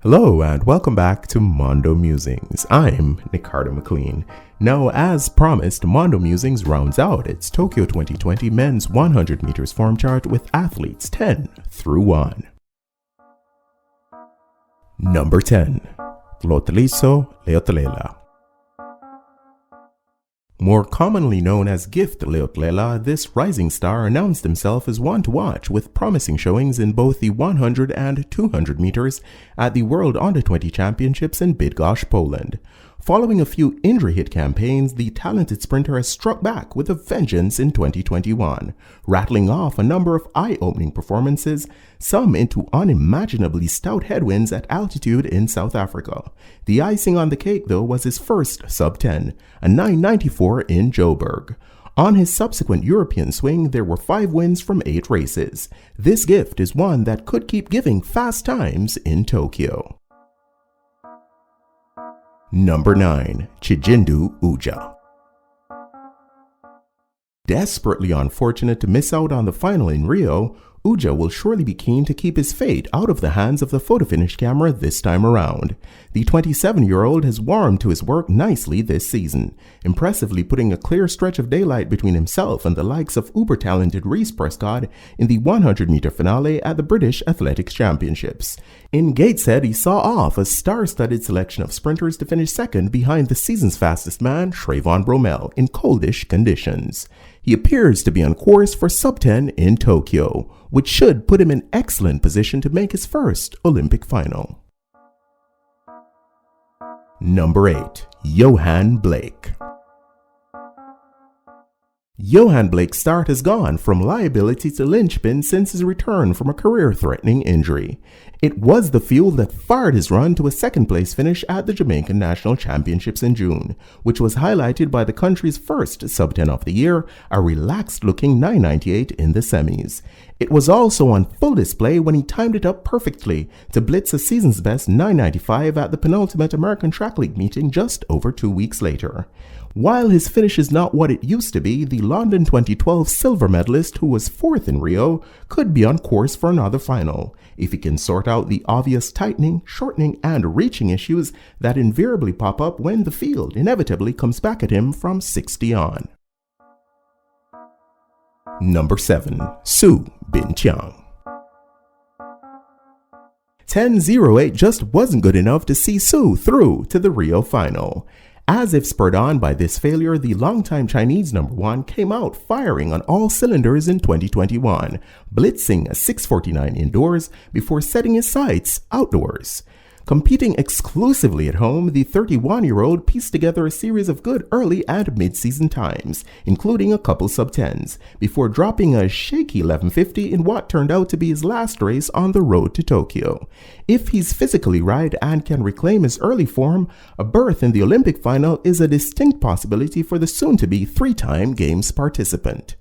Hello and welcome back to Mondo Musings. I'm Ricardo McLean. Now, as promised, Mondo Musings rounds out its Tokyo 2020 men's 100 meters form chart with athletes 10 through 1. Number 10. Lotliso Leotlela. More commonly known as Gift Leotlela, this rising star announced himself as one to watch with promising showings in both the 100 and 200 meters at the World Under-20 Championships in Bydgoszcz, Poland. Following a few injury-hit campaigns, the talented sprinter has struck back with a vengeance in 2021, rattling off a number of eye-opening performances, some into unimaginably stout headwinds at altitude in South Africa. The icing on the cake, though, was his first sub-10, a 9:94 in Joburg. On his subsequent European swing, there were 5 wins from 8 races. This gift is one that could keep giving fast times in Tokyo. Number 9. Chijindu Ujah. Desperately unfortunate to miss out on the final in Rio, Ujah will surely be keen to keep his fate out of the hands of the photo finish camera this time around. The 27-year-old has warmed to his work nicely this season, impressively putting a clear stretch of daylight between himself and the likes of uber-talented Reese Prescott in the 100-meter finale at the British Athletics Championships. In Gateshead, he saw off a star-studded selection of sprinters to finish second behind the season's fastest man, Trayvon Bromell, in coldish conditions. He appears to be on course for sub-10 in Tokyo, which should put him in excellent position to make his first Olympic final. Number 8. Johann Blake. Johann Blake's start has gone from liability to linchpin since his return from a career-threatening injury. It was the fuel that fired his run to a second-place finish at the Jamaican National Championships in June, which was highlighted by the country's first sub-10 of the year, a relaxed-looking 9:98 in the semis. It was also on full display when he timed it up perfectly to blitz a season's best 9:95 at the penultimate American Track League meeting just over 2 weeks later. While his finish is not what it used to be, the London 2012 silver medalist, who was 4th in Rio, could be on course for another final, if he can sort out the obvious tightening, shortening, and reaching issues that invariably pop up when the field inevitably comes back at him from 60 on. Number 7. Su Bingtian. 10:08 just wasn't good enough to see Su through to the Rio final. As if spurred on by this failure, the longtime Chinese number 1 came out firing on all cylinders in 2021, blitzing a 6:49 indoors before setting his sights outdoors. Competing exclusively at home, the 31-year-old pieced together a series of good early and mid-season times, including a couple sub-10s, before dropping a shaky 11:50 in what turned out to be his last race on the road to Tokyo. If he's physically right and can reclaim his early form, a berth in the Olympic final is a distinct possibility for the soon-to-be 3-time Games participant.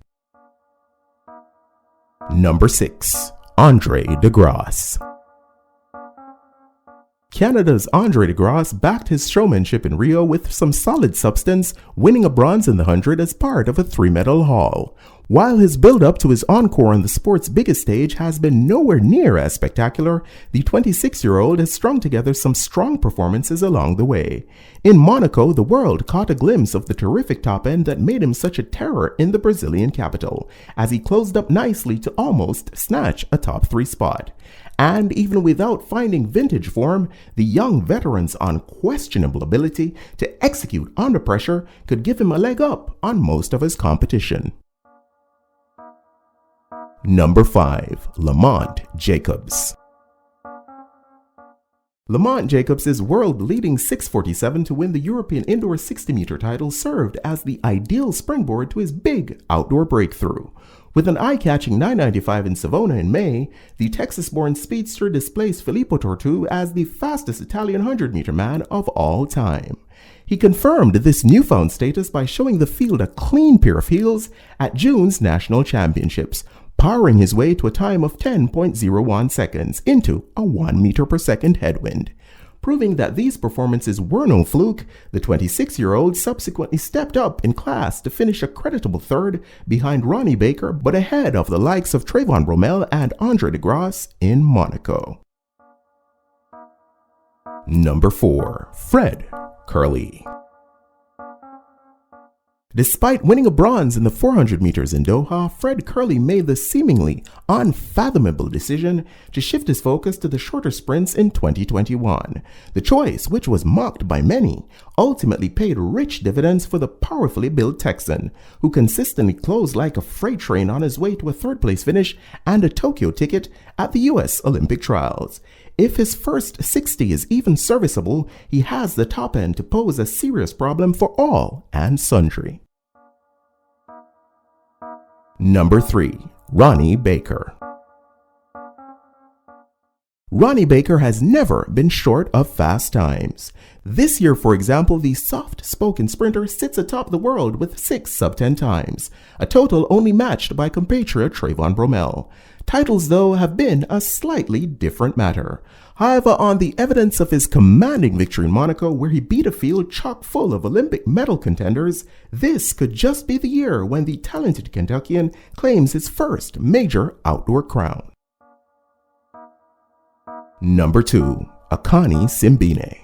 Number 6. Andre deGrasse. Canada's Andre deGrasse backed his showmanship in Rio with some solid substance, winning a bronze in the 100 as part of a 3-medal haul. While his build-up to his encore on the sport's biggest stage has been nowhere near as spectacular, the 26-year-old has strung together some strong performances along the way. In Monaco, the world caught a glimpse of the terrific top end that made him such a terror in the Brazilian capital, as he closed up nicely to almost snatch a top 3 spot. And even without finding vintage form, the young veteran's unquestionable ability to execute under pressure could give him a leg up on most of his competition. Number 5. Laurent Jacobs. Laurent Jacobs' world-leading 6:47 to win the European indoor 60-meter title served as the ideal springboard to his big outdoor breakthrough. With an eye-catching 9:95 in Savona in May, the Texas-born speedster displaced Filippo Tortu as the fastest Italian 100-meter man of all time. He confirmed this newfound status by showing the field a clean pair of heels at June's national championships, powering his way to a time of 10.01 seconds into a 1 meter per second headwind. Proving that these performances were no fluke, the 26-year-old subsequently stepped up in class to finish a creditable 3rd behind Ronnie Baker, but ahead of the likes of Trayvon Bromell and Andre deGrasse in Monaco. Number 4. Fred Curley. Despite winning a bronze in the 400 meters in Doha, Fred Curley made the seemingly unfathomable decision to shift his focus to the shorter sprints in 2021. The choice, which was mocked by many, ultimately paid rich dividends for the powerfully built Texan, who consistently closed like a freight train on his way to a third-place finish and a Tokyo ticket at the U.S. Olympic trials. If his first 60 is even serviceable, he has the top end to pose a serious problem for all and sundry. Number 3. Ronnie Baker. Ronnie Baker has never been short of fast times. This year, for example, the soft-spoken sprinter sits atop the world with 6 sub-10 times, a total only matched by compatriot Trayvon Bromell. Titles, though, have been a slightly different matter. However, on the evidence of his commanding victory in Monaco, where he beat a field chock full of Olympic medal contenders, this could just be the year when the talented Kentuckian claims his first major outdoor crown. Number 2. Akani Simbine.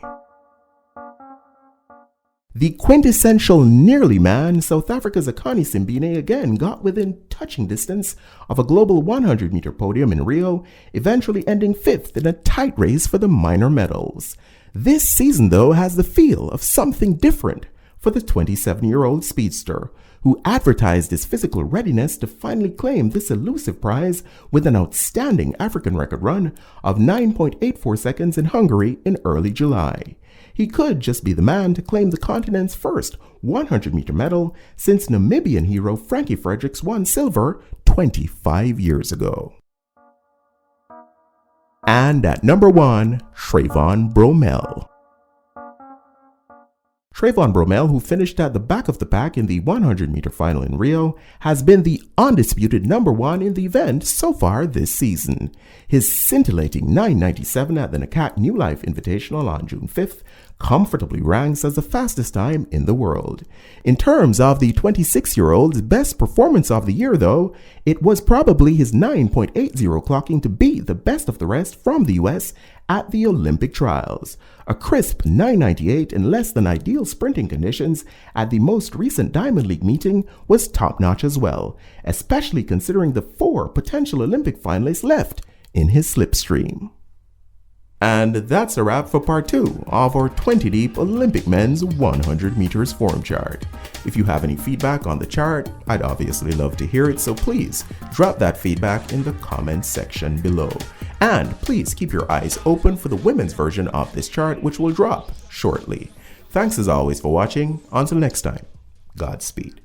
The quintessential nearly man, South Africa's Akani Simbine again got within touching distance of a global 100-meter podium in Rio, eventually ending 5th in a tight race for the minor medals. This season, though, has the feel of something different for the 27-year-old speedster, who advertised his physical readiness to finally claim this elusive prize with an outstanding African record run of 9.84 seconds in Hungary in early July. He could just be the man to claim the continent's first 100-meter medal since Namibian hero Frankie Fredericks won silver 25 years ago. And at number 1, Trayvon Bromell. Trayvon Bromell, who finished at the back of the pack in the 100-meter final in Rio, has been the undisputed number 1 in the event so far this season. His scintillating 9:97 at the NACAC New Life Invitational on June 5th comfortably ranks as the fastest time in the world. In terms of the 26-year-old's best performance of the year, though, it was probably his 9.80 clocking to beat the best of the rest from the US at the Olympic trials. A crisp 9:98 in less than ideal sprinting conditions at the most recent Diamond League meeting was top-notch as well, especially considering the 4 potential Olympic finalists left in his slipstream. And that's a wrap for part 2 of our 20 Deep Olympic Men's 100 meters form chart. If you have any feedback on the chart, I'd obviously love to hear it, so please drop that feedback in the comments section below. And please keep your eyes open for the women's version of this chart, which will drop shortly. Thanks as always for watching. Until next time, Godspeed.